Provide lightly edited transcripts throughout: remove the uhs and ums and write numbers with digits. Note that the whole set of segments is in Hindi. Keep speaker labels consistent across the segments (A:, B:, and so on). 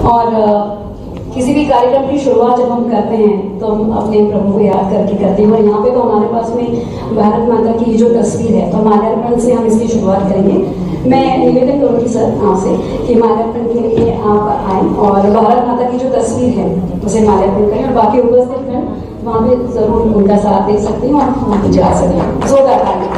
A: और किसी भी कार्यक्रम की शुरुआत जब हम करते हैं तो हम अपने प्रभु को याद करके करते हैं। और यहाँ पे तो हमारे पास में भारत माता की ये जो तस्वीर है तो माल्यार्पण से हम इसकी शुरुआत करेंगे। मैं निवेदन करूँगी सर आपसे कि माल्यार्पण के लिए आप आए और भारत माता की जो तस्वीर है उसे माल्यार्पण करें, और बाकी उपस्थित हैं वहाँ पे जरूर उनका साथ दे सकते हैं और वहाँ जा सकते हैं। जोरदार ताली।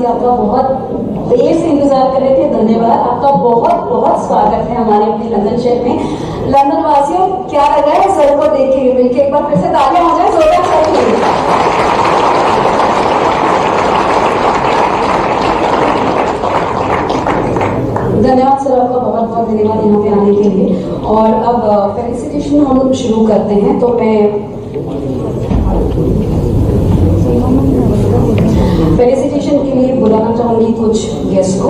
A: आपका बहुत देर से इंतजार कर रहे थे, धन्यवाद। आपका बहुत बहुत स्वागत है हमारे अपने लंदन शहर में। लंदन वासियों, क्या लग रहा है सर को देख के? मिलके एक बार फिर से तालियां हो जाए जोरदार से। धन्यवाद सर, आपका बहुत बहुत धन्यवाद यहाँ पे आने के लिए। और अब फेलिसिटेशन हम शुरू करते हैं। तो मैं फेलिसिटेशन के लिए बुलाना चाहूंगी कुछ गेस्ट को।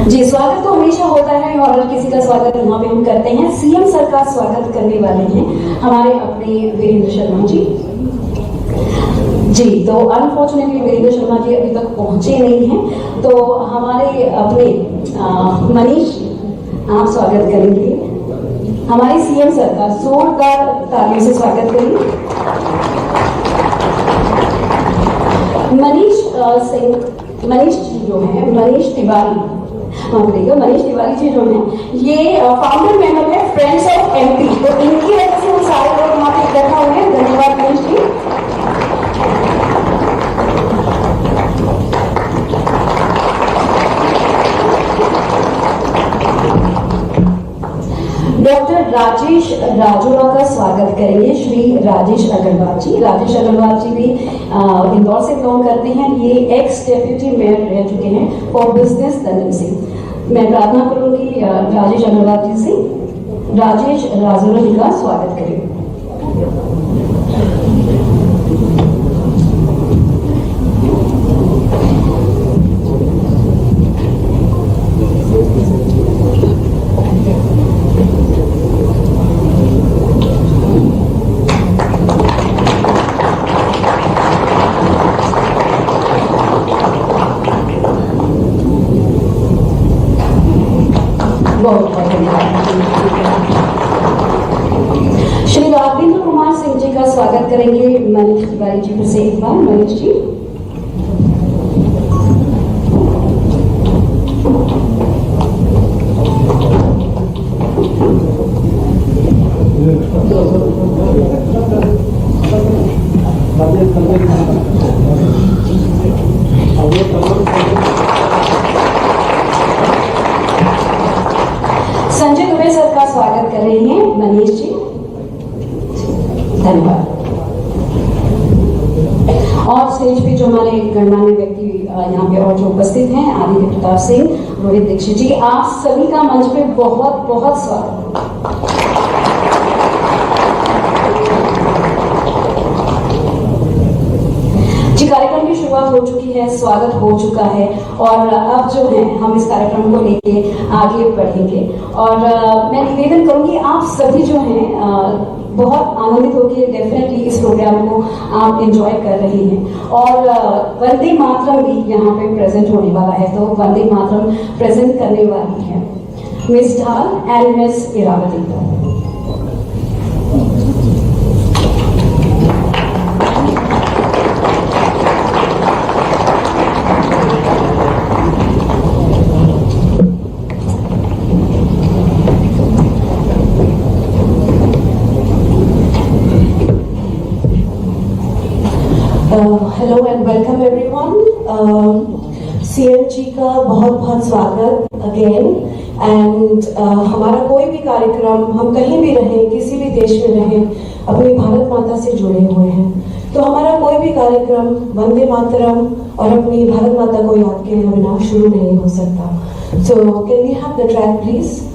A: जी, स्वागत तो हमेशा होता है और किसी का स्वागत यहाँ पे हम करते हैं। सीएम सर का स्वागत करने वाले हैं हमारे अपने वीरेंद्र शर्मा जी। जी, तो अनफॉर्चुनेटली वीरेंद्र शर्मा जी अभी तक पहुंचे नहीं हैं, तो हमारे अपने मनीष, आप स्वागत करेंगे हमारे सीएम सर का। जोरदार तालियों से स्वागत करिए। मनीष जी जो है, मनीष तिवारी, मनीष तिवारी जी जो है ये फाउंडर मेंबर है फ्रेंड्स ऑफ एमपी। तो इनकी वजह से हम सारे लोग वहाँ पे इकट्ठा हुए हैं। धन्यवाद मनीष जी। डॉक्टर राजेश राजोरा का स्वागत करेंगे श्री राजेश अग्रवाल जी। राजेश अग्रवाल जी भी इंदौर से बिलोंग करते हैं। ये एक्स डेप्यूटी मेयर रह चुके हैं फॉर बिजनेस लंदन से। मैं प्रार्थना करूंगी राजेश अग्रवाल जी से, राजेश राजोरा जी का स्वागत करें। श्री राघवेंद्र कुमार सिंह जी का स्वागत करेंगे मनीष तिवारी जी। फिर से एक बार मनीष जी। संजय दुबे सर का स्वागत कर रहे हैं मनीष जी। धन्यवाद। और स्टेज पे जो हमारे गणमान्य व्यक्ति यहाँ पे और जो उपस्थित हैं, आदित्य प्रताप सिंह, रोहित दीक्षित जी, आप सभी का मंच पे बहुत बहुत स्वागत। जी, कार्यक्रम की शुरुआत हो चुकी है, स्वागत हो चुका है और अब जो है हम इस कार्यक्रम को लेके आगे बढ़ेंगे। और मैं निवेदन करूंगी आप सभी जो हैं बहुत आनंदित होकर डेफिनेटली इस प्रोग्राम को आप एंजॉय कर रहे हैं। और वंदे मातरम भी यहाँ पे प्रेजेंट होने वाला है, तो वंदे मातरम प्रेजेंट करने वाली है miss Dhal and miss Iravati.
B: Hello and welcome everyone. CM ji का बहुत बहुत स्वागत अगेन एंड हमारा कोई भी कार्यक्रम, हम कहीं भी रहें, किसी भी देश में रहें, अपनी भारत माता से जुड़े हुए हैं। तो हमारा कोई भी कार्यक्रम वंदे मातरम और अपनी भारत माता को याद किए बिना शुरू नहीं हो सकता। So can we have the track please?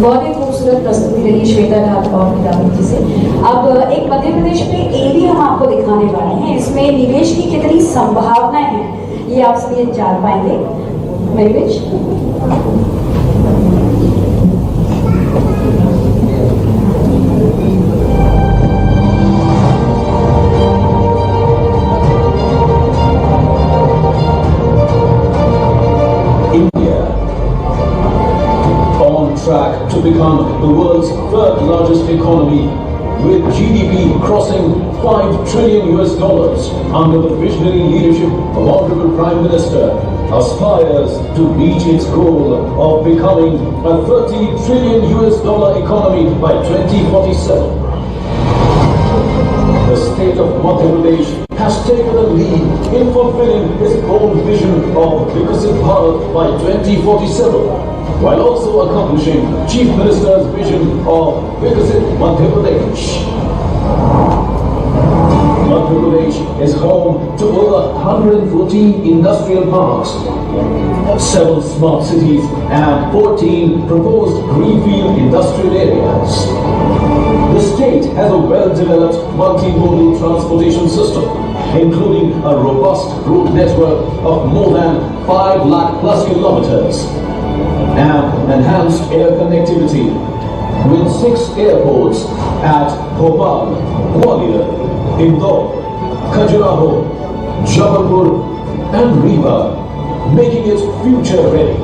A: बहुत ही खूबसूरत प्रस्तुति रही श्वेता ठाकुर और मीराबेन जी से। अब एक मध्य प्रदेश में एरिया हम आपको दिखाने वाले हैं, इसमें निवेश की कितनी संभावनाएं हैं ये आप सभी जान पाएंगे।
C: track to become the world's third largest economy, with GDP crossing $5 trillion under the visionary leadership of Honorable Prime Minister, aspires to reach its goal of becoming a $30 trillion economy by 2047. The state of Madhya Pradesh has taken a lead in fulfilling its bold vision of Vikasit Bharat by 2047, while also accomplishing Chief Minister's vision of Vikasit Madhya Pradesh. Madhya Pradesh is home to over 114 industrial parks, 7 smart cities and 14 proposed greenfield industrial areas. The state has a well-developed multimodal transportation system, including a robust road network of more than 5 lakh plus kilometers and enhanced air connectivity with 6 airports at Bhopal, Gwalior, Indore, Khajuraho, Jabalpur and Rewa, making it future ready.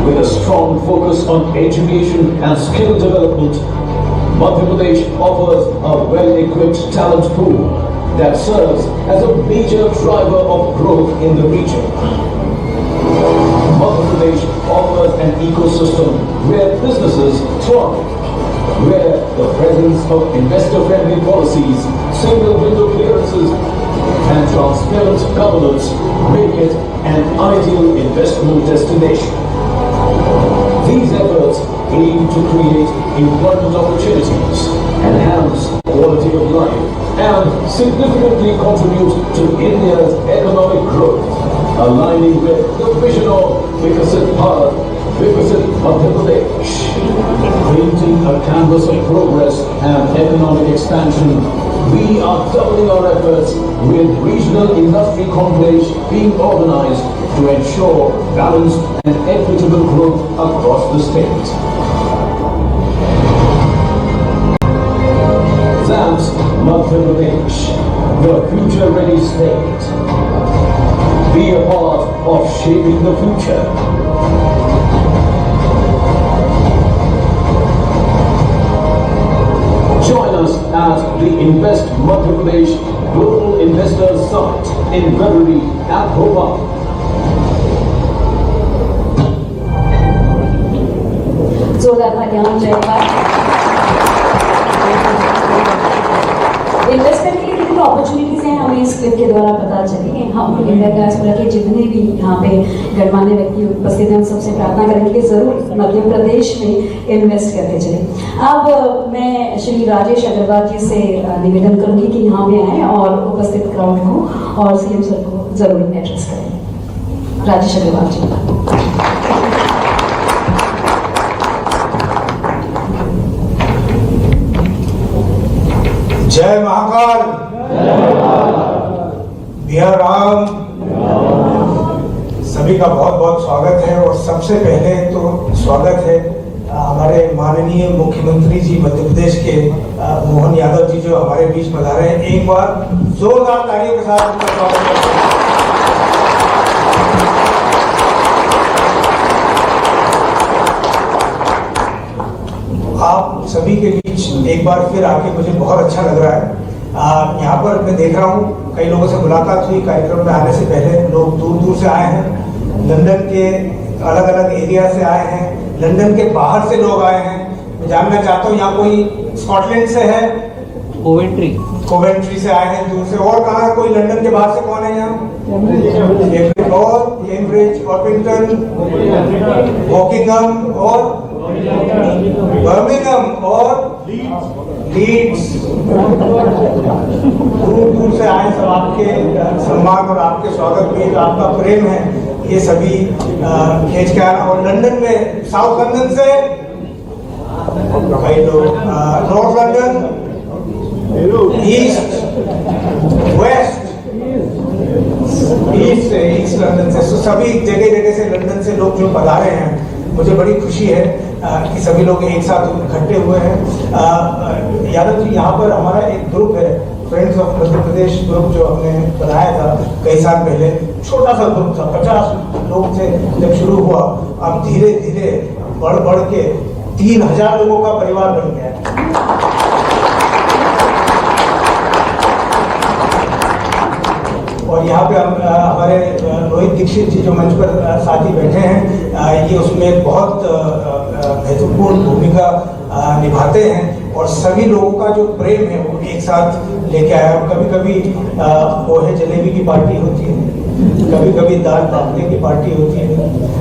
C: With a strong focus on education and skill development, Madhya Pradesh offers a well-equipped talent pool that serves as a major driver of growth in the region. Madhya Pradesh offers an ecosystem where businesses thrive, where the presence of investor-friendly policies, single window clearances and transparent governance make it an ideal investment destination. These efforts aim to create employment opportunities, enhance quality of life, and significantly contribute to India's economic growth, aligning with the vision of Vikasit Bharat, Vikasit Madhya Pradesh. Painting a canvas of progress and economic expansion, we are doubling our efforts with regional industry conclaves being organized to ensure balanced and equitable growth across the state. That's Madhya Pradesh, the future-ready state. Be a part of shaping the future. Join us at the Invest Madhya Pradesh Global Investors Summit in February at Bhopal.
A: जोरदार तालियां जयकार। इन्वेस्टमेंट के लिए कितनी अपॉर्चुनिटीज हैं हमें इस क्लिप के द्वारा पता चली। हम इंडिया डायस्पोरा के जितने भी यहाँ पे गणमान्य व्यक्ति उपस्थित हैं, सबसे प्रार्थना करेंगे कि जरूर मध्य प्रदेश में इन्वेस्ट करते चले। अब मैं श्री राजेश अग्रवाल जी से निवेदन करूंगी कि यहाँ पे आए और उपस्थित क्राउड को और सीएम सर को जरूर एड्रेस करें। राजेश अग्रवाल जी।
D: जय महाकाल, डियर राम, सभी का बहुत बहुत स्वागत है। और सबसे पहले तो स्वागत है हमारे माननीय मुख्यमंत्री जी मध्य प्रदेश के मोहन यादव जी जो हमारे बीच पधारे हैं। एक बार जोरदार तालियों के साथ उनका स्वागत करते हैं। आप सभी के बीच एक बार फिर आके मुझे बहुत अच्छा लग रहा है। यहाँ पर मैं देख रहा हूँ कई लोगों से मुलाकात हुई। कार्यक्रम में आने से पहले लोग दूर दूर से आए हैं, लंदन के अलग अलग एरिया से आए हैं, लंदन के बाहर से लोग आए हैं। मैं जानना चाहता हूँ यहाँ कोई स्कॉटलैंड से है? कोवेंट्री से आए हैं दूर से। और कहाँ कोई लंदन के बाहर से कौन है यहाँ? और कैम्ब्रिज, ऑर्पिंगटन, वॉकिंगहम और बर्मिंघम और लीड्स। दूर दूर से आए सब आपके सम्मान और आपके स्वागत में जो आपका प्रेम है ये सभी खींच के आना। और लंदन में साउथ लंदन से कई लोग, north London, east, west, east London से, सभी जगह जगह से लंदन से लोग जो पधारे हैं, मुझे बड़ी खुशी है कि सभी लोग एक साथ इकट्ठे हुए हैं। यादव जी, यहाँ पर हमारा एक ग्रुप है, friends of Madhya Pradesh group, जो हमने बनाया था कई साल पहले, छोटा सा ग्रुप था, 50 लोग थे जब शुरू हुआ। अब धीरे धीरे बढ़ बढ़ के 3000 लोगों का परिवार बन गया है। और यहाँ पे हम हमारे रोहित दीक्षित जी जो मंच पर साथी बैठे हैं, ये उसमें एक बहुत महत्वपूर्ण भूमिका निभाते हैं और सभी लोगों का जो प्रेम है वो एक साथ लेके आया। कभी कभी पोहे जलेबी की पार्टी होती है, कभी कभी दाल बाफले की पार्टी होती है।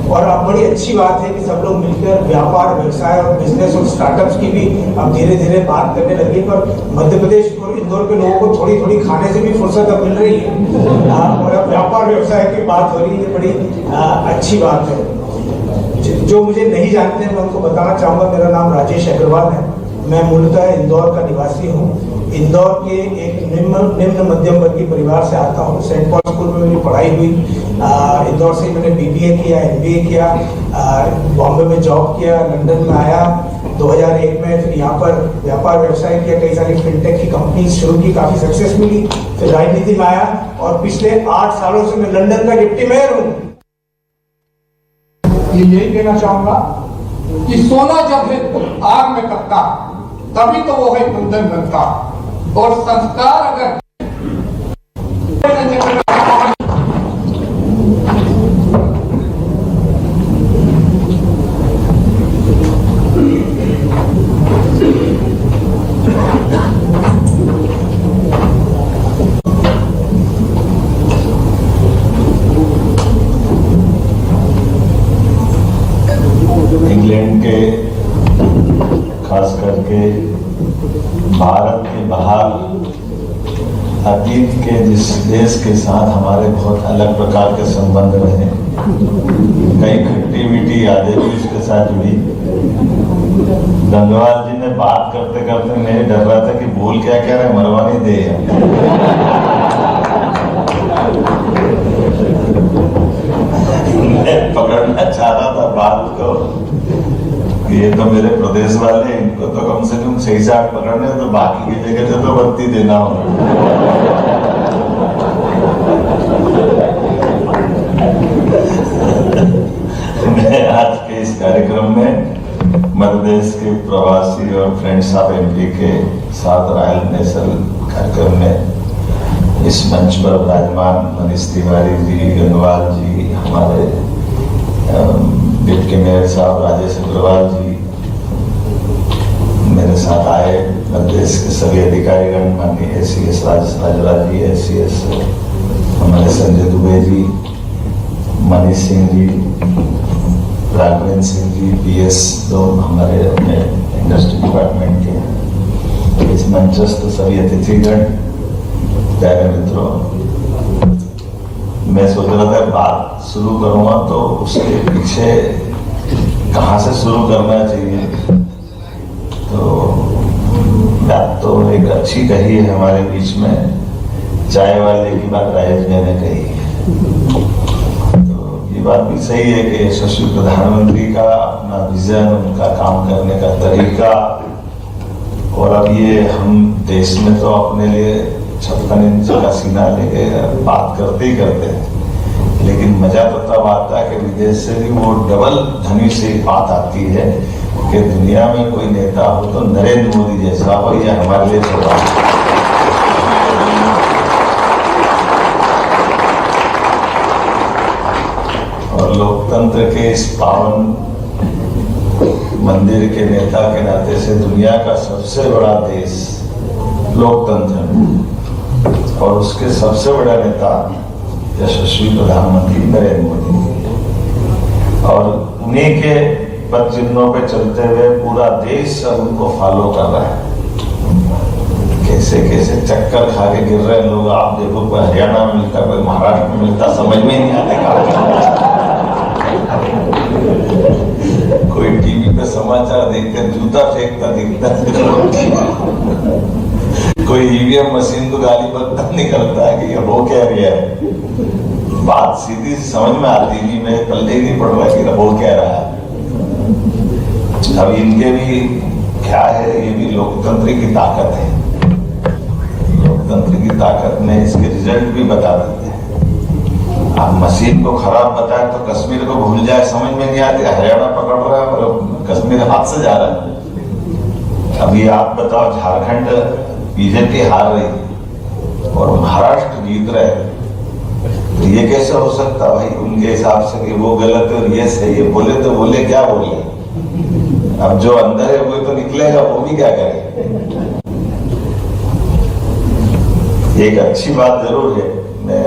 D: और अब बड़ी अच्छी बात है कि सब लोग मिलकर व्यापार, व्यवसाय और बिजनेस और स्टार्टअप्स की भी अब धीरे धीरे बात करने लगी। पर मध्य प्रदेश और इंदौर के लोगों को थोड़ी थोड़ी खाने से भी फुर्सत अब मिल रही है और अब व्यापार व्यवसाय की बात हो रही है, बड़ी अच्छी बात है। जो मुझे नहीं जानते हैं मैं उनको बताना चाहूँगा, मेरा नाम राजेश अग्रवाल है। मैं मूलतः इंदौर का निवासी हूँ। इंदौर के एक निम्न मध्यम वर्गीय परिवार से आता हूँ। सेंट पॉल स्कूल में मेरी पढ़ाई हुई। इंदौर से मैंने BBA किया, MBA किया, बॉम्बे में जॉब किया, लंदन में आया 2001 में। फिर यहाँ पर व्यापार व्यवसाय किया, कई सारी फिनटेक की कंपनीज शुरू की, काफ़ी सक्सेस मिली। फिर राजनीति में आया और पिछले 8 सालों से मैं लंदन का डिप्टी मेयर हूँ।
E: यही कहना चाहूंगा कि सोना जब है आग में तपता तभी तो वो है कुंदन बनता, और संस्कार अगर
F: इंग्लैंड के, खास करके भारत के बाहर अतीत के जिस देश के साथ हमारे बहुत अलग प्रकार के संबंध रहे, कई खट्टी मीठी यादें भी उसके साथ जुड़ी। गंगवार जी ने बात करते करते मैं डर रहा था कि बोल क्या कह रहे, मरवानी दे। मैं पकड़ना चाह रहा था बात को, ये तो मेरे प्रदेश वाले, इनको तो कम से कम 6 से 8 पकड़ने, तो बाकी की जगह से तो बत्ती देना होगा। मैं आज के इस कार्यक्रम में मध्य प्रदेश के प्रवासी और फ्रेंड्स ऑफ MP के साथ रॉयल नेशनल कार्यक्रम में इस मंच पर विराजमान मनीष तिवारी जी, गंगवार जी, हमारे डिप्टी मेयर साहब राजेश अग्रवाल जी मेरे साथ आए, प्रदेश के सभी अधिकारीगण, माननीय ACS राजेश राजरा जी, ACS हमारे संजय दुबे जी, मनीष सिंह जी, राघवेंद्र सिंह जी, PS तो हमारे अपने इंडस्ट्री डिपार्टमेंट के, इस मंचस्थ सभी अतिथिगण, प्यारे मित्रों, मैं सोच रहा था बात शुरू करूंगा तो उसके पीछे कहाँ से शुरू करना चाहिए। तो बात तो एक अच्छी कही है हमारे बीच में, चाय वाले की बात राजेश जी ने कही है। तो ये बात भी सही है कि यशस्वी प्रधानमंत्री का अपना विजन, उनका काम करने का तरीका, और अब ये हम देश में तो अपने लिए 56 इंच का सीना लेके बात करते ही करते हैं, लेकिन मजा तो तब आता है कि विदेश से भी वो डबल ध्वनि से बात आती है कि दुनिया में कोई नेता हो तो नरेंद्र मोदी जैसा हो, या हमारे लिए छोड़ा। और लोकतंत्र के इस पावन मंदिर के नेता के नाते से दुनिया का सबसे बड़ा देश लोकतंत्र और उसके सबसे बड़ा नेता यशस्वी प्रधानमंत्री नरेंद्र मोदी, और उन्हीं के पद चिन्हों पे चलते हुए पूरा देश अब उनको फॉलो कर रहा है। कैसे कैसे चक्कर खा के गिर रहे हैं लोग, आप देखो, कोई हरियाणा में मिलता, कोई महाराष्ट्र में मिलता, समझ में नहीं आता। कोई टीवी पे समाचार देखते जूता फेंकता दिखता, कोई EVM मशीन तो गाली बदता निकलता है कि ये हो क्या रहा है। बात सीधी समझ में आती नहीं, मैं पल्ले ही नहीं पड़ रहा कि हो क्या रहा है। अब इनके भी क्या है, ये भी लोकतंत्र की ताकत है। लोकतंत्र की ताकत में इसके रिजल्ट भी बता देते हैं। आप मशीन को खराब बताए तो कश्मीर को भूल जाए, समझ में नहीं आती। हरियाणा पकड़ रहा है और कश्मीर हाथ से जा रहा है। अभी आप बताओ, झारखंड बीजेपी हार रही और महाराष्ट्र जीत रहे, तो ये कैसे हो सकता भाई उनके हिसाब से कि वो गलत है और ये सही है? बोले तो बोले, क्या बोले? अब जो अंदर है वो तो निकलेगा, वो भी क्या करे? एक अच्छी बात जरूर है, मैं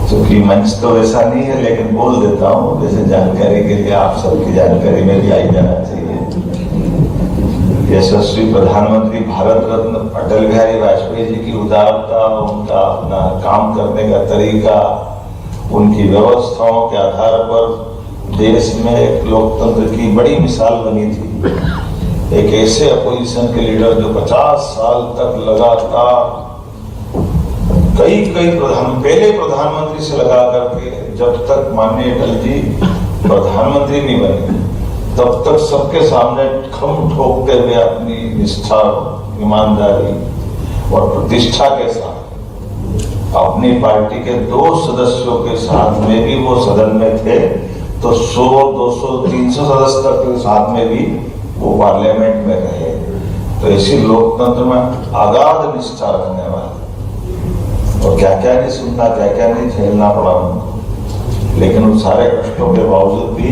F: क्योंकि मंच तो ऐसा नहीं है लेकिन बोल देता हूँ, जैसे जानकारी के लिए आप सबकी जानकारी में भी आई जाना चाहिए। यशस्वी प्रधानमंत्री भारत रत्न अटल बिहारी वाजपेयी जी की उदारता, उनका अपना काम करने का तरीका, उनकी व्यवस्थाओं के आधार पर देश में एक लोकतंत्र की बड़ी मिसाल बनी थी। एक ऐसे अपोजिशन के लीडर जो 50 साल तक लगातार कई पहले प्रधानमंत्री से लगा करके, जब तक माननीय अटल जी प्रधानमंत्री नहीं बने तब तक सबके सामने खम ठोकते हुए अपनी निष्ठा, ईमानदारी और प्रतिष्ठा के साथ अपनी पार्टी के 2 सदस्यों के साथ में भी वो सदन में थे, तो 100, 200, 300 सदस्य तक के साथ में भी वो पार्लियामेंट में रहे। तो ऐसी लोकतंत्र में अगाध निष्ठा रखने वाले, और क्या क्या नहीं सुनना, क्या क्या नहीं झेलना पड़ा उनको। लेकिन उन सारे कष्टों के बावजूद भी,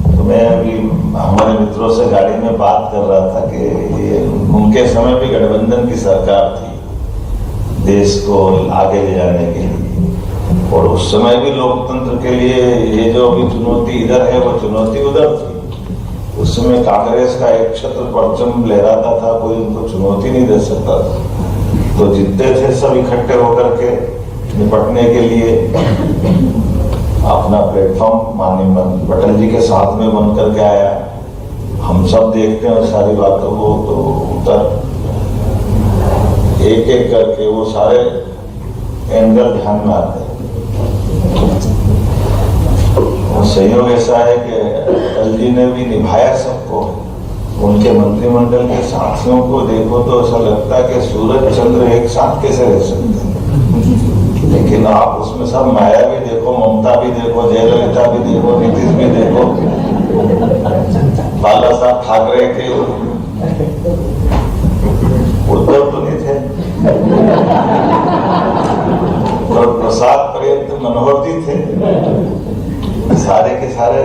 F: तो मैं अभी हमारे मित्रों से गाड़ी में बात कर रहा था कि ये उनके समय भी गठबंधन की सरकार थी देश को आगे ले जाने के लिए, और उस समय भी लोकतंत्र के लिए ये जो अभी चुनौती इधर है वो चुनौती उधर थी। उस समय कांग्रेस का एक छत्र परचम लहराता था, कोई उनको चुनौती नहीं दे सकता था। तो जितने थे सब इकट्ठे होकर के निपटने के लिए अपना प्लेटफॉर्म माननीय अटल जी के साथ में बन करके आया। हम सब देखते हैं सारी बातों को, तो उधर एक एक करके वो सारे एंगल ध्यान में आते हैं। और संयोग ऐसा है कि अटल जी ने भी निभाया सबको। उनके मंत्रिमंडल के साथियों को देखो तो ऐसा लगता है कि सूरज चंद्र एक साथ कैसे रह सकते हैं। लेकिन आप उसमें सब माया भी देखो, ममता भी देखो, जयललिता भी देखो, नीतीश भी देखो, बाला साहब ठाकरे के, उद्धव तो नहीं थे, और प्रसाद पर्यंत मनोहर जी थे। सारे के सारे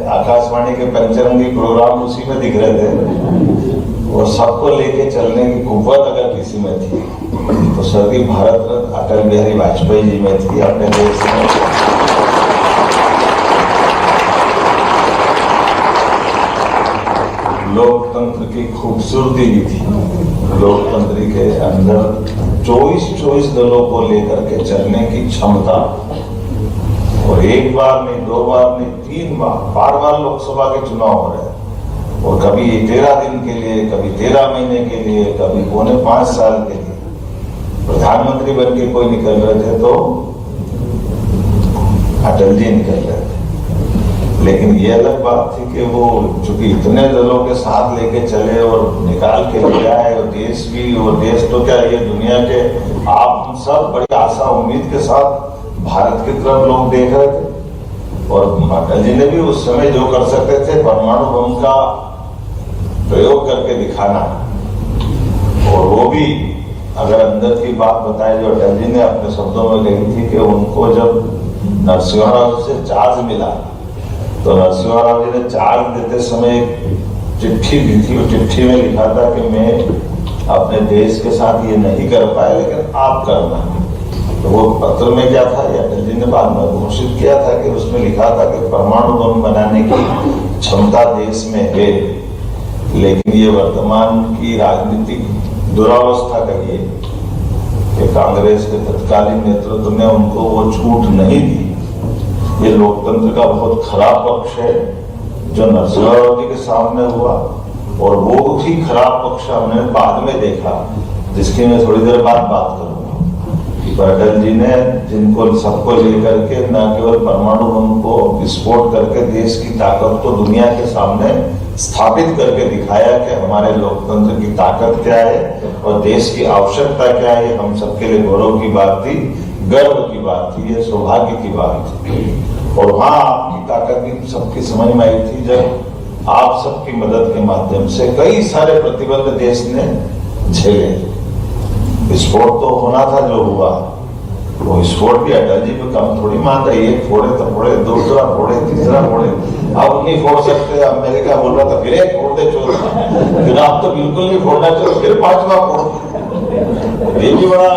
F: आकाशवाणी के पंचरंगी प्रोग्राम उसी में दिख रहे थे, और सबको लेके चलने की कुव्वत अगर किसी में थी तो स्वर्गीय भारत रत्न अटल बिहारी वाजपेयी जी में थी। अपने देश में लोकतंत्र की खूबसूरती भी थी। लोकतंत्र के अंदर 24 दलों को लेकर के चलने की क्षमता, और एक बार नहीं, 2 बार नहीं, 3 बार, बार लोकसभा के चुनाव हो रहे हैं, और कभी 13 दिन के लिए, कभी 13 महीने के लिए, कभी 5.25 साल के लिए प्रधानमंत्री बन के कोई निकल रहे थे तो अटल जी निकल रहे थे। लेकिन ये अलग बात थी कि वो चूंकि इतने दलों के साथ लेके चले और निकाल के ले आए, और देश भी, और देश तो क्या ये दुनिया के, आप हम सब बड़ी आशा उम्मीद के साथ भारत की तरफ लोग देख रहे थे। और अटल जी ने भी उस समय जो कर सकते थे, परमाणु बम का प्रयोग करके दिखाना, और वो भी अगर अंदर की बात बताएं जो अटल जी ने अपने शब्दों में कही थी कि उनको जब नरसिम्हा राव से चार्ज मिला, तो नरसिम्हा राव जी ने चार्ज देते समय चिट्ठी दी थी। वो चिट्ठी में लिखा था कि मैं अपने देश के साथ ये नहीं कर पाया, लेकिन आप करना। तो वो पत्र में क्या था, अटल जी ने बाद में घोषित किया था कि उसमें लिखा था कि परमाणु बम बनाने की क्षमता देश में है, लेकिन ये वर्तमान की राजनीतिक दुरावस्था कहिए कि कांग्रेस के तत्कालीन नेतृत्व ने उनको वो छूट नहीं दी। ये लोकतंत्र का बहुत खराब पक्ष है जो नरसिम्हा राव जी के सामने हुआ, और वो भी खराब पक्ष हमने बाद में देखा, जिसकी मैं थोड़ी देर बाद बात करूंगा। पर अटल जी ने जिनको सबको लेकर के न केवल परमाणु बम को विस्फोट करके देश की ताकत को दुनिया के सामने स्थापित करके दिखाया कि हमारे लोकतंत्र की ताकत क्या है और देश की आवश्यकता क्या है, हम सबके लिए गौरव की बात थी। गर्व की बात थी, ये सौभाग्य की बात थी। और वहां आपकी ताकत भी सबकी समझ में आई थी जब आप सबकी मदद के माध्यम से कई सारे प्रतिबंध देश ने झेले। विस्फोट तो होना था जो हुआ, वो विस्फोट भी अटल जी पे कम थोड़ी मान रही है, फोड़े तो फोड़े, दूसरा फोड़े, तीसरा फोड़े, अब नहीं फोड़ सकते। अमेरिका बोल रहा था फिर एक फोड़ दे चोर, फिर आप तो बिल्कुल नहीं फोड़ना चाहिए, फिर 5वां फोड़। ये भी बड़ा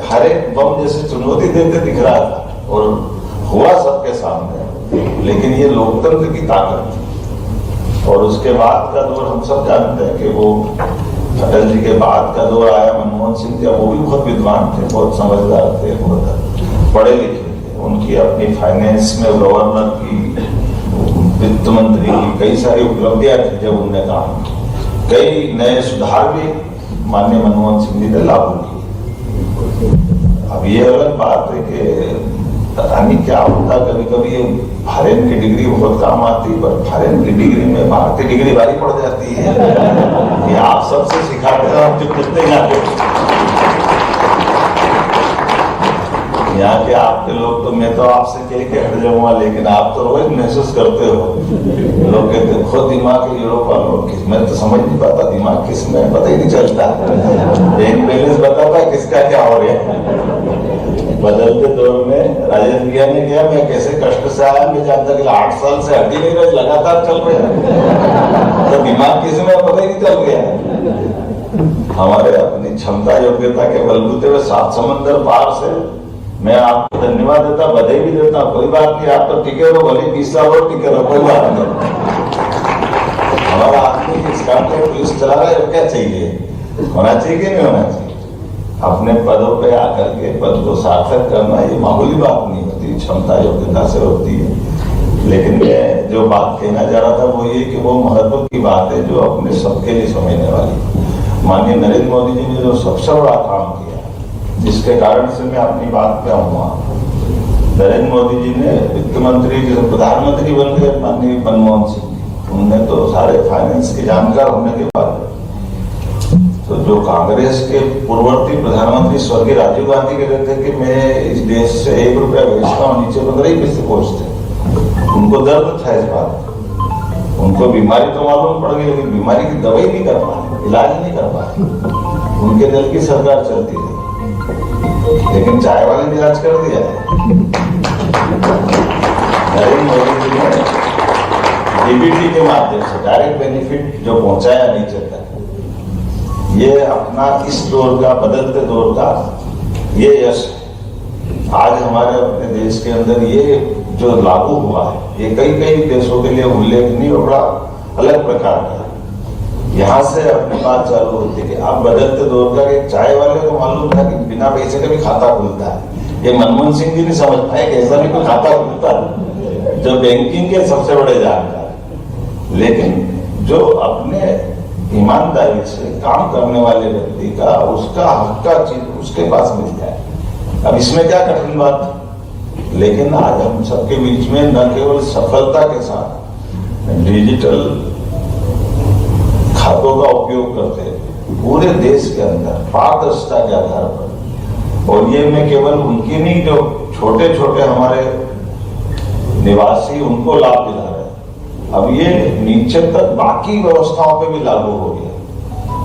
F: हर एक बम जैसे चुनौती देते दिख रहा था और हुआ सबके सामने। लेकिन ये लोकतंत्र की ताकत थी। और उसके बाद का दौर हम सब जानते हैं कि वो अटल जी के बाद का दौर आया मनमोहन सिंह जी, वो भी बहुत विद्वान थे, बहुत समझदार थे, बहुत पढ़े लिखे थे। उनकी अपनी फाइनेंस में गवर्नर की, वित्त मंत्री की कई सारी उपलब्धियां थी जब उनने काम की। कई नए सुधार भी माननीय मनमोहन सिंह जी ने लागू किए। अब ये अलग बात है कि पता नहीं क्या होता, कभी कभी फॉरेन की डिग्री बहुत काम आती, पर फॉरेन की डिग्री में भारतीय डिग्री भारी पड़ जाती है। ये आप सबसे सिखाते हैं, आप जो कितने जाते यहाँ के आपके लोग तो, मैं तो आपसे कह के हट जाऊंगा, लेकिन आप तो रोज महसूस करते हो। लोग कहते हैं खुद दिमाग यूरोप किस, मैं तो समझ नहीं पाता दिमाग किस में, पता ही नहीं चलता। बैंक बैलेंस बताता किसका क्या हो रहा है। बदलते दौर में राजेंद्र भैया ने किया, मैं कैसे कष्ट से आया मैं जानता कि 8 साल से हटी नहीं रही, लगातार चल रहे तो दिमाग किस में पता ही नहीं चल गया। हमारे अपनी क्षमता योग्यता के बलबूते हुए 7 समंदर पार से मैं आपको धन्यवाद देता, बधाई भी देता। कोई बात नहीं, आप तो टिके रहो, भले 20 साल और टिके रहो, कोई बात नहीं। हमारा आदमी इस काम को पुलिस चला रहा है, क्या चाहिए, होना चाहिए कि नहीं होना चाहिए। अपने पदों पे आकर के पद को सार्थक करना ये मामूली बात नहीं होती, क्षमता योग्यता से होती है। लेकिन मैं जो बात कहना चाह रहा था वो ये कि वो महत्व की बात है जो अपने सबके लिए समझने वाली। माननीय नरेंद्र मोदी जी ने जो सबसे बड़ा काम किया, जिसके कारण से मैं अपनी बात पे आऊंगा, नरेंद्र मोदी जी ने वित्त मंत्री जैसे प्रधानमंत्री बन गए माननीय मनमोहन सिंह, उनने तो सारे फाइनेंस के जानकार होने के बाद तो जो कांग्रेस के पूर्ववर्ती प्रधानमंत्री स्वर्गीय राजीव गांधी कहते थे कि मैं इस देश से 1 रुपया भेजता हूँ, नीचे 15 पहुंचते। उनको दर्द था इस बात, उनको बीमारी तो मालूम पड़ गई, लेकिन बीमारी की दवाई नहीं कर पाए, इलाज नहीं कर पाए। उनके दल की सरकार चलती थी, लेकिन चाय वाले ने इलाज कर दिया। नरेंद्र मोदी जी ने डीबीटी के माध्यम से डायरेक्ट बेनिफिट जो पहुंचाया नीचे तक, ये अपना इस दौर का, बदलते दौर का ये यश आज हमारे अपने देश के अंदर ये जो लागू हुआ है, ये कई देशों के लिए उल्लेखनीय और बड़ा अलग प्रकार का है। यहाँ से अपनी बात चालू होती है कि अब बदलते दौर का, एक चाय वाले को मालूम था कि बिना पैसे का भी खाता खुलता है। ये मनमोहन सिंह जी नहीं समझ पाए कि ऐसा भी कोई खाता खुलता है, जो बैंकिंग के सबसे बड़े जानकार। लेकिन जो अपने ईमानदारी से काम करने वाले व्यक्ति का, उसका हक का चीज उसके पास मिल जाए, अब इसमें क्या कठिन बात। लेकिन आज हम सबके बीच में न केवल सफलता के साथ डिजिटल खातों का उपयोग करते हैं पूरे देश के अंदर पारदर्शिता के आधार पर, और ये मैं केवल उनकी नहीं, जो छोटे छोटे हमारे निवासी उनको लाभ दिला रहे हैं, अब ये नीचे तक बाकी व्यवस्थाओं पे भी लागू हो गया।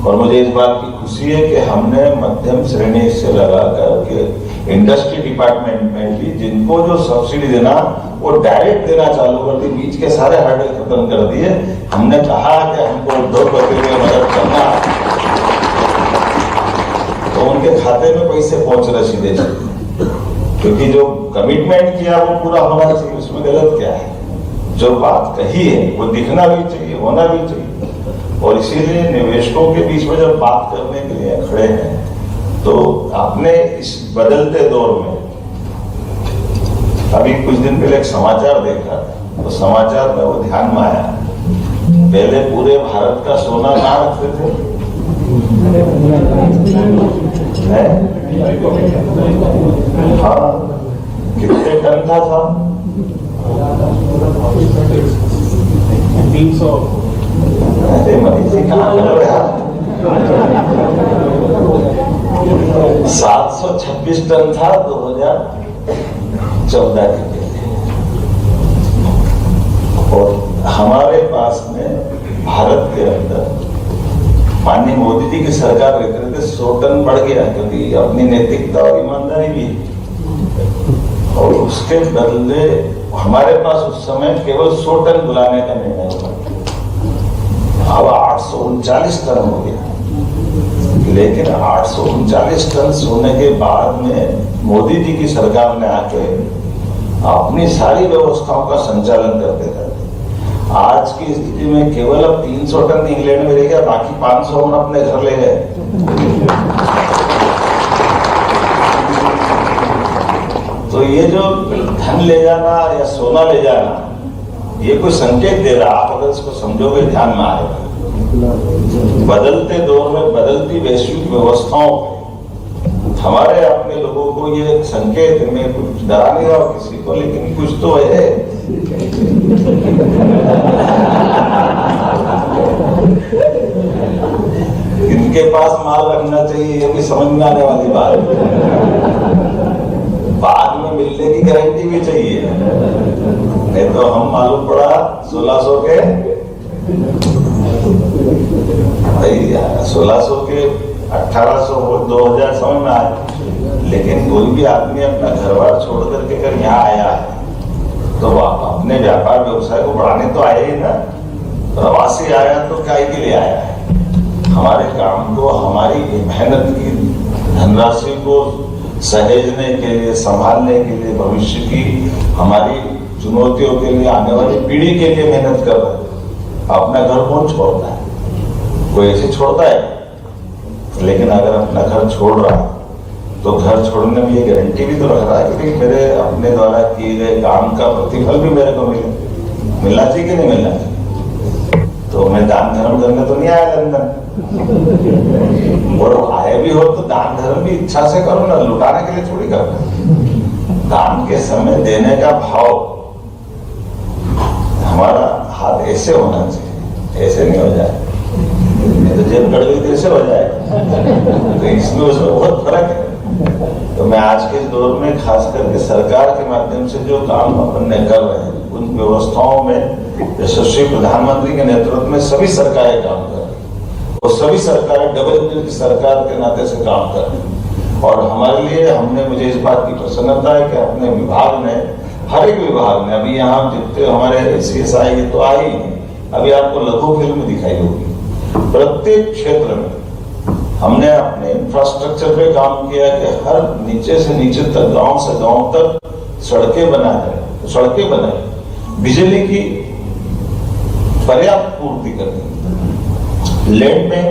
F: और मुझे इस बात की खुशी है कि हमने मध्यम श्रेणी से लगा करके इंडस्ट्री डिपार्टमेंट में भी जिनको जो सब्सिडी देना वो डायरेक्ट देना चालू कर दी, बीच के सारे हर्डल खत्म कर दिए। हमने कहा कि हमको उद्योगपति में मदद करना, तो उनके खाते में पैसे पहुंच रहे सीधे, क्योंकि जो कमिटमेंट किया वो पूरा होना चाहिए। उसमें गलत क्या है, जो बात कही है वो दिखना भी चाहिए, होना भी चाहिए। और इसीलिए निवेशकों के बीच में जब बात करने के लिए खड़े हैं, तो आपने इस बदलते दौर में अभी कुछ दिन पहले एक समाचार देखा, तो समाचार में वो ध्यान में आया, पहले पूरे भारत का सोना कहाँ रखते थे, हाँ, कितने टन था
C: 300।
F: अरे मनीष जी कहाँ कर रहे हैं, 726 टन था 2014 के पहले। और हमारे पास में भारत के अंदर माननीय मोदी जी की सरकार रहते रहते 100 टन बढ़ गया, क्योंकि अपनी नैतिकता और ईमानदारी भी। और उसके बदले हमारे पास उस समय केवल 100 टन बुलाने का निर्णय हुआ, अब 839 टन हो गया। लेकिन 839 टन होने के बाद में मोदी जी की सरकार ने आके अपनी सारी व्यवस्थाओं का संचालन करते थे। आज की स्थिति में केवल अब 300 टन इंग्लैंड में रह गया, बाकी 500 हम अपने घर ले गए। तो ये जो धन ले जाना या सोना ले जाना, ये कोई संकेत दे रहा, आप अगर इसको समझोगे ध्यान में आएगा। बदलते दौर में बदलती वैश्विक व्यवस्थाओं हमारे अपने लोगों को ये संकेत, में कुछ डरा नहीं रहा किसी को, लेकिन कुछ तो है। इनके पास माल रखना चाहिए, ये भी समझ में आने वाली बात है। बाद में मिलने की गारंटी भी चाहिए, नहीं तो हम मालूम पड़ा 1600 के 1600 के 1800 2000 समझ में आए। लेकिन कोई भी आदमी अपना घर बार छोड़ करके अगर यहाँ आया है तो अपने व्यापार व्यवसाय को बढ़ाने तो आया ही ना। प्रवासी आया तो क्या के लिए आया है? हमारे काम को, हमारी मेहनत की धनराशि को सहेजने के लिए, संभालने के लिए, भविष्य की हमारी चुनौतियों के लिए, आने वाली पीढ़ी के लिए मेहनत कर रहे हैं। अपना घर कौन छोड़ता है? कोई ऐसे छोड़ता है? लेकिन अगर अपना घर छोड़ रहा है तो घर छोड़ने में ये गारंटी भी तो रख रहा है कि मेरे अपने द्वारा किए गए काम का प्रतिफल भी मेरे को मिलना चाहिए कि नहीं मिलना चाहिए। तो मैं दान धर्म करने तो नहीं आया लंदन, और आए भी हो तो दान धर्म भी इच्छा से करो ना, लुटाने के लिए थोड़ी करो। दान के समय देने का भाव, हमारा हाथ ऐसे होना चाहिए, ऐसे नहीं हो जाए, नहीं तो जेब कट गई तो ऐसे हो जाए। तो इसमें उसमें बहुत फर्क है। तो मैं आज के दौर में खास करके सरकार के माध्यम से जो काम अपन ने कर रहे हैं, उन व्यवस्थाओं में यशस्वी प्रधानमंत्री के नेतृत्व में सभी सरकारें काम कर रही हैं, और सभी सरकारें डबल इंजन की सरकार के नाते से काम कर रही हैं। और हमारे लिए, मुझे इस बात की प्रसन्नता है कि अपने विभाग ने, हर एक विभाग ने, अभी यहाँ जितने हमारे SCS आएगी तो आई, अभी आपको लघु फिल्म दिखाई होगी। प्रत्येक क्षेत्र में हमने अपने इंफ्रास्ट्रक्चर पे काम किया कि हर नीचे से नीचे तक, गांव से गांव तक सड़कें बनाई, बिजली की पर्याप्त पूर्ति करनी। लैंड में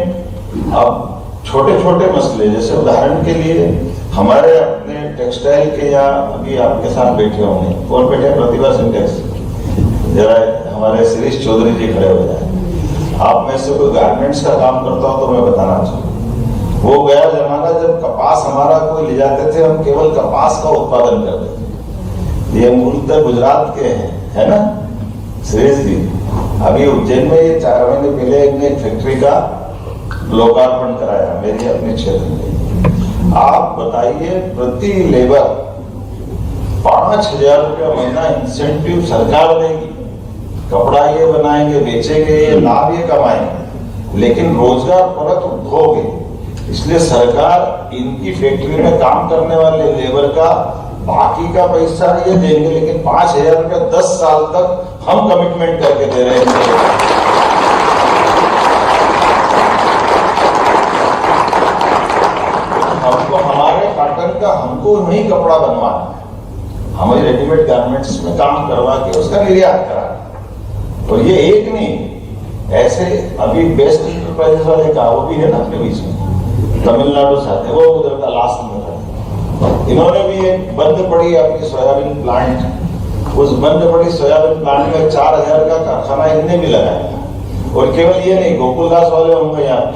F: अब छोटे छोटे मसले, जैसे उदाहरण के लिए हमारे अपने टेक्सटाइल के, यहाँ अभी आपके साथ बैठे होंगे, कौन बैठे? प्रतिभा सिंटेक्स, जरा हमारे शिरीष चौधरी जी खड़े हो जाए। आप में से कोई गारमेंट्स का काम करता हो तो मैं बताना चाहूँ, वो गया जमाना जब कपास हमारा कोई ले जाते थे, हम केवल कपास का उत्पादन करते थे। ये मूलतः गुजरात के हैं, है ना सुरेश जी? अभी उज्जैन में ये 4 महीने पहले एक फैक्ट्री का लोकार्पण कराया मेरे अपने क्षेत्र में। आप बताइए, प्रति लेबर 5000 रुपया महीना इंसेंटिव सरकार देगी। कपड़ा ये बनाएंगे, बेचेंगे, ये लाभ ये कमाएंगे, लेकिन रोजगार परक उद्योग है। इसलिए सरकार इनकी फैक्ट्री में काम करने वाले लेबर का बाकी का पैसा ये देंगे, लेकिन 5000 रुपया 10 साल तक हम कमिटमेंट करके दे रहे हैं। हमको हमारे कॉटन का, हमको वही कपड़ा बनवाना है, हमें रेडीमेड गारमेंट्स में काम करवा के उसका निर्यात कराना। और ये एक नहीं, ऐसे अभी बेस्ट इंटरप्राइजेस वाले का वो भी है ना अपने बीच में, तमिलनाडु से आते, वो उधर का लास्ट में था। इन्होंने भी एक बंद पड़ी अपनी सोयाबीन प्लांट, उस बंद पड़ी सोयाबीन प्लांट में 4000 का कारखाना इनने भी लगाया। और केवल ये नहीं, गोकुलदास वाले होंगे यहाँ,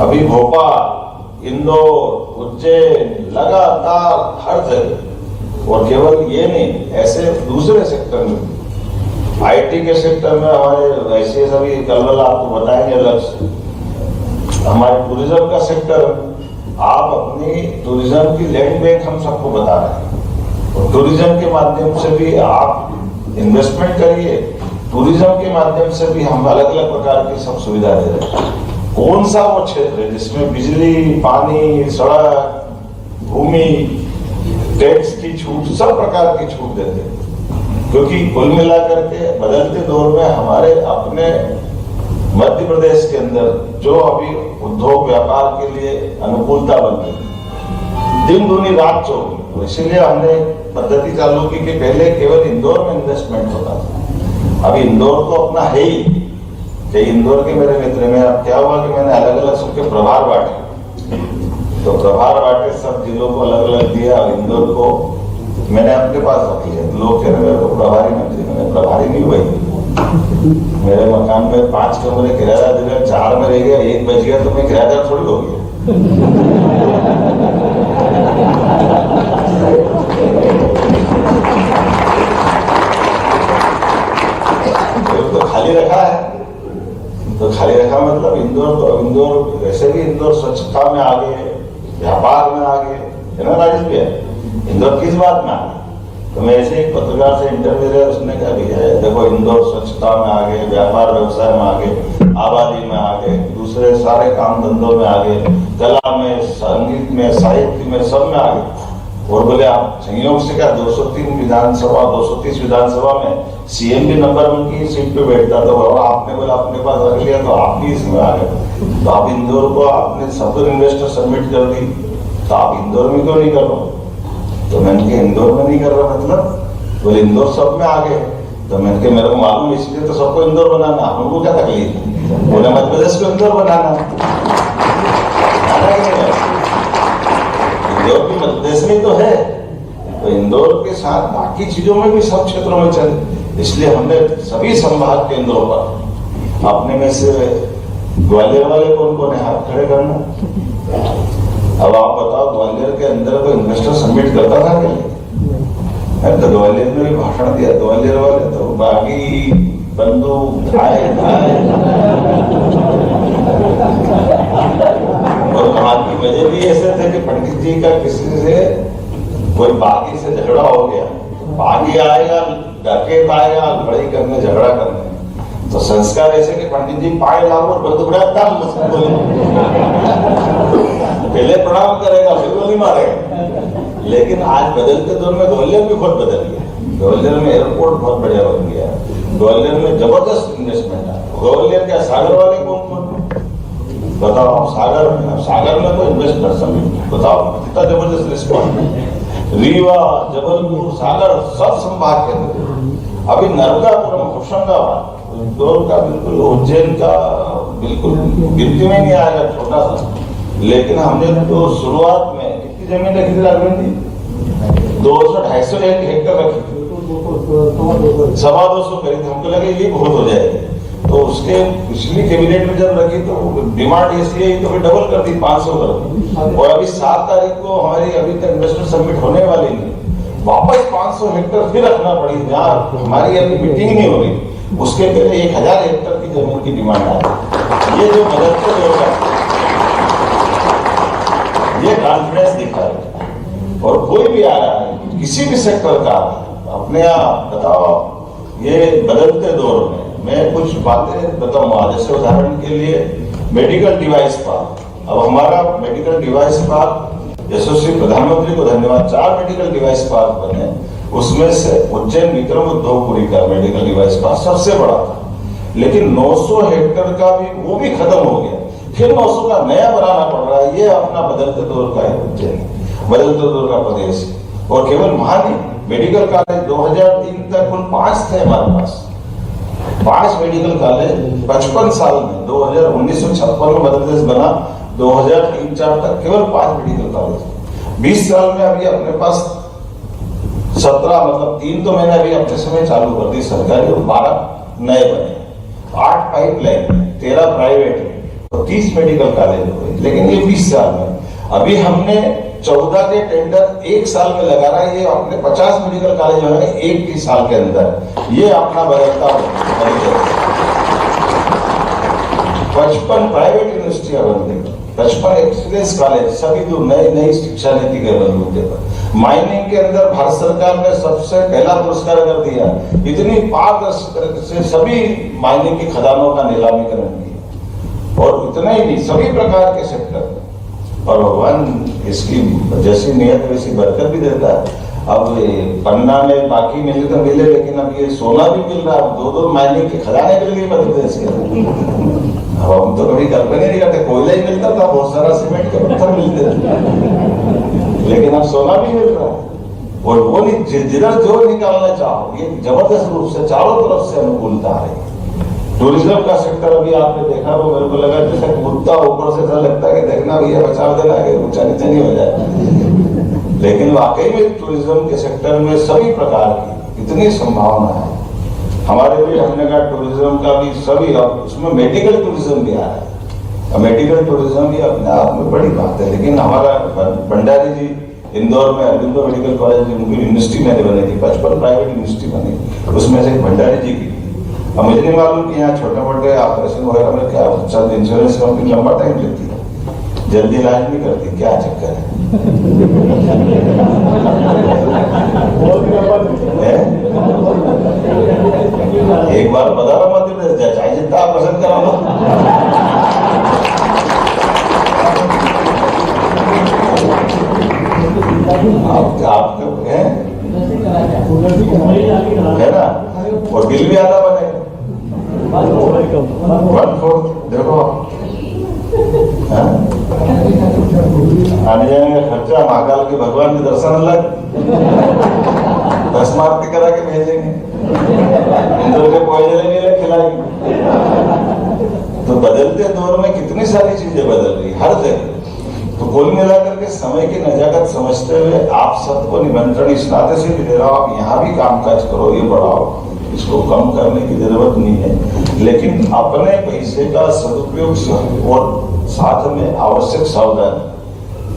F: अभी भोपाल, इंदौर, उज्जैन, लगातार हर जगह। और केवल ये नहीं, ऐसे दूसरे सेक्टर में, IT के सेक्टर में हमारे ऐसे सभी कल आपको बताएंगे अलग से, हमारे टूरिज्म का सेक्टर, आप अपनी टूरिज्म की लैंड बैंक हम सबको बता रहे हैं, और टूरिज्म के माध्यम से भी आप इन्वेस्टमेंट करिए, टूरिज्म के माध्यम से भी हम अलग अलग प्रकार की सब सुविधा दे रहे हैं। कौन सा वो क्षेत्र है जिसमें बिजली, पानी, सड़क, भूमि, टैक्स की छूट, सब प्रकार की छूट देते हैं, क्योंकि कुल मिलाकर के बदलते दौर में हमारे अपने मध्य प्रदेश के अंदर जो अभी उद्योग व्यापार के लिए अनुकूलता बन गई, दिन दूनी रात चौगुनी, तो इसीलिए हमने पद्धति चालू की कि पहले केवल इंदौर में इन्वेस्टमेंट होता था, अभी इंदौर तो अपना है ही, कि इंदौर के मेरे मित्र में अब क्या हुआ कि मैंने अलग अलग सबके प्रभार बांटे, तो प्रभार बांटे सब जिलों को अलग अलग दिया, और इंदौर को मैंने अपने पास रख लिया। लोग कह रहे मेरे को प्रभारी मंत्री, मैंने प्रभारी नहीं हुई, मेरे मकान में 5 कमरे किराया दे रहे, 4 में रह गया, 1 बच गया तो मैं किराएदार थोड़ी हो गया। तो खाली रखा है, तो खाली रखा मतलब इंदौर वैसे भी इंदौर स्वच्छता में आगे, व्यापार में आगे है ना राजेश भैया, इंदौर किस बात में आगे? तो मैं ऐसे एक पत्रकार से इंटरव्यू लिया, उसने कहा भैया देखो इंदौर स्वच्छता में आगे, व्यापार व्यवसाय में आगे, आबादी में आगे, दूसरे सारे काम धंधों में आगे, कला में, संगीत में, साहित्य में, सब में आगे। और बोले आप संयोग से क्या 230 विधानसभा में सीएम भी नंबर 1 की सीट पे बैठता था, और आपने बोला अपने पास रख लिया तो आप भी इसमें आ गए। तो आप इंदौर को आपने सब इन्वेस्टर सबमिट कर दी, तो आप इंदौर में क्यों नहीं कर रहे? तो मैंने कहा इंदौर में नहीं कर रहा मतलब? बोले इंदौर सब में आ गए। तो मैंने कहा मेरे को मालूम, इसलिए तो सबको इंदौर बनाना, हमको क्या तकलीफ है? बोले मध्य प्रदेश को इंदौर बनाना, इंदौर भी मध्य प्रदेश में तो है, तो इंदौर के साथ बाकी चीजों में भी सब क्षेत्रों में चले, इसलिए हमने सभी संभाग केंद्रों पर अपने में से ग्वालियर वाले कौन है हाथ खड़े करना। अब आप बताओ ग्वालियर के अंदर कोई इन्वेस्टर सबमिट करता था क्या? तो ग्वालियर में भी भाषण दिया, ग्वालियर वाले तो बागी बंदूक आए और वहां की वजह भी ऐसे थे कि पंडित जी का किसी से कोई बागी से झगड़ा हो गया, बागी आएगा, डकैत आएगा, लड़ाई करने, झगड़ा करने, तो संस्कार ऐसे कि पंडित जी पाए लाओ और बंदूक पहले प्रणाम करेगा फिर गोली मारेगा। लेकिन आज बदलते दौर में ग्वालियर भी बहुत बदल गया, ग्वालियर में एयरपोर्ट बहुत बढ़िया बन गया, ग्वालियर में जबरदस्त इन्वेस्टमेंट है। ग्वालियर क्या सागर वाले कौन बताओ? सागर में तो इन्वेस्टमेंट समझ बताओ कितना जबरदस्त रिस्पॉन्स। रीवा, जबलपुर, सागर सब संभाग के अंदर, अभी नर्मदापुरम, होशंगाबाद, इंदौर का बिल्कुल, उज्जैन का बिल्कुल गिनती में नहीं आएगा, छोटा सा। लेकिन हमने तो शुरुआत में कितनी जमीन रखी थी अरविंद जी? 200-250 हेक्टेयर रखी थी, 225 खरीद, हमको लगे ये बहुत हो जाएगी। तो उसके पिछली कैबिनेट में जब रखी तो डिमांड ऐसी है तो फिर डबल कर दी, 500 कर दी, और अभी 7 तारीख को हमारी अभी तक इन्वेस्टमेंट सबमिट होने वाली नहीं, वापस 500 हेक्टेयर फिर रखना पड़ी, जहाँ हमारी अभी मीटिंग नहीं हो रही, उसके पहले 1000 हेक्टेयर की जमीन की डिमांड आई। ये जो बदलते होगा ये कॉन्फिडेंस दिखा है, और कोई भी आ रहा है किसी भी सेक्टर का, अपने आप बताओ ये बदलते दौर में मैं कुछ बातें बताऊंगा। जैसे उदाहरण के लिए मेडिकल डिवाइस पार्क, अब हमारा मेडिकल डिवाइस पार्क यशस्वी प्रधानमंत्री को धन्यवाद, 4 मेडिकल डिवाइस पार्क बने, उसमें से उज्जैन विक्रम उद्योगपुरी का मेडिकल डिवाइस पार्क सबसे बड़ा था, लेकिन 900 हेक्टेयर का भी वो भी खत्म हो गया, फिर 900 का नया बनाना पड़ रहा है। ये अपना बदलते दौर का है उज्जैन, बदलते दौर का प्रदेश। और केवल वहां नहीं, मेडिकल कॉलेज 2003 तक कुल 5 थे हमारे पास, 5 मेडिकल कॉलेज 55 साल में, 1956 में मध्य प्रदेश बना, 2003-4 तक केवल 5 मेडिकल कॉलेज। 20 साल में अभी अपने पास 17, मतलब 3 तो मैंने अभी अपने समय चालू कर दी सरकारी, और 12 नए बने, 8 पाइपलाइन, 13 प्राइवेट, तो 30 मेडिकल कॉलेज हुए। लेकिन ये 20 साल में, अभी हमने 14 के टेंडर 1 साल में लगा रहा है, ये अपने 50 मेडिकल कॉलेज जो है 1 साल के अंदर, ये अपना बदलता 55 प्राइवेट यूनिवर्सिटियां बन गई, 55 एक्सपीरियंस कॉलेज, सभी तो नई शिक्षा नीति के बलबूते पर। माइनिंग के अंदर भारत सरकार ने सबसे पहला पुरस्कार कर दिया, इतनी पारदर्शिता से सभी माइनिंग की खदानों का नीलामीकरण किया, और इतना ही नहीं, सभी प्रकार के सेक्टर। और भगवान इसकी जैसी नियत वैसी बरकत भी देता है। अब ये पन्ना में बाकी मिले तो मिले, लेकिन अब ये सोना भी मिल रहा है, 2-2 माइनिंग के खजाने मिल गए मध्य प्रदेश के। अब हम तो कभी कल्पना नहीं करते, कोयला ही मिलता था, बहुत सारा सीमेंट के पत्थर मिलते थे, लेकिन अब सोना भी मिल रहा है। और वो नहीं, जिधर जो निकालना चाहो, ये जबरदस्त रूप से चारों तरफ से अनुकूलता आ रही। टूरिज्म का सेक्टर अभी आपने देखा, वो मेरे को लगा जैसे कूदता ऊपर से, ऐसा लगता है कि देखना भैया बचाव देना है, ऊंचा नीचे नहीं हो जाए। लेकिन वाकई में टूरिज्म के सेक्टर में सभी प्रकार की इतनी संभावना है। हमारे लिए हमने कहा टूरिज्म का भी सभी, अब उसमें मेडिकल टूरिज्म भी आ रहा है। अब मेडिकल टूरिज्म भी अपने आप में बड़ी बात है, लेकिन हमारा भंडारी जी इंदौर में अरविंदो मेडिकल कॉलेज यूनिवर्सिटी में बनेगी, 55 प्राइवेट यूनिवर्सिटी बनेगी, उसमें से भंडारी जी की। अब मुझे नहीं मालूम कि यहाँ छोटे मोटे ऑपरेशन वगैरह में क्या चल, इंश्योरेंस कंपनी लंबा टाइम लेती है, जल्दी इलाज नहीं करती, क्या चक्कर है? एक बार बता रहा मध्य प्रदेश चाहे जितना आप पसंद करा लो। आप है ना, और बिल भी आधा बनेगा, 1/4 देखो आने जाने का खर्चा, महाकाल के भगवान के दर्शन अलग, दर्शनार्थी करा के भेजेंगे, इंदौर के पॉइजन नहीं खिलाएंगे। तो बदलते दौर में कितनी सारी चीजें बदल रही हर जगह। तो कुल मिलाकर के समय की नजाकत समझते हुए आप सबको निमंत्रण इस नाते से भी दे रहा हूं, आप यहाँ भी कामकाज करो, ये बढ़ाओ, इसको कम करने की जरूरत नहीं है, लेकिन अपने पैसे का सदुपयोग और साथ में आवश्यक सावधानी,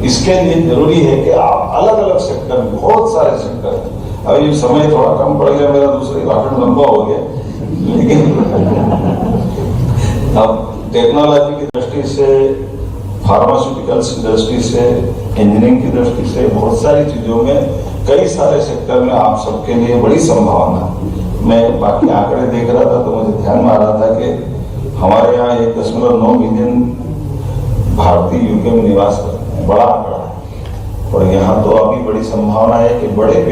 F: इसके लिए जरूरी है कि आप अलग अलग सेक्टर में, बहुत सारे सेक्टर, अभी समय थोड़ा कम पड़ गया, मेरा दूसरी भाषण लंबा हो गया, लेकिन अब टेक्नोलॉजी की दृष्टि से, फार्मास्यूटिकल्स की दृष्टि से, इंजीनियरिंग की दृष्टि से, बहुत सारी चीजों में, कई सारे सेक्टर में आप सबके लिए बड़ी संभावना। मैं बाकी आंकड़े देख रहा था तो मुझे ध्यान में आ रहा था कि हमारे यहाँ 1.9 मिलियन भारतीय यूके में निवास करते हैं, बड़ा आंकड़ा है, और यहाँ तो अभी बड़ी संभावना है कि बड़े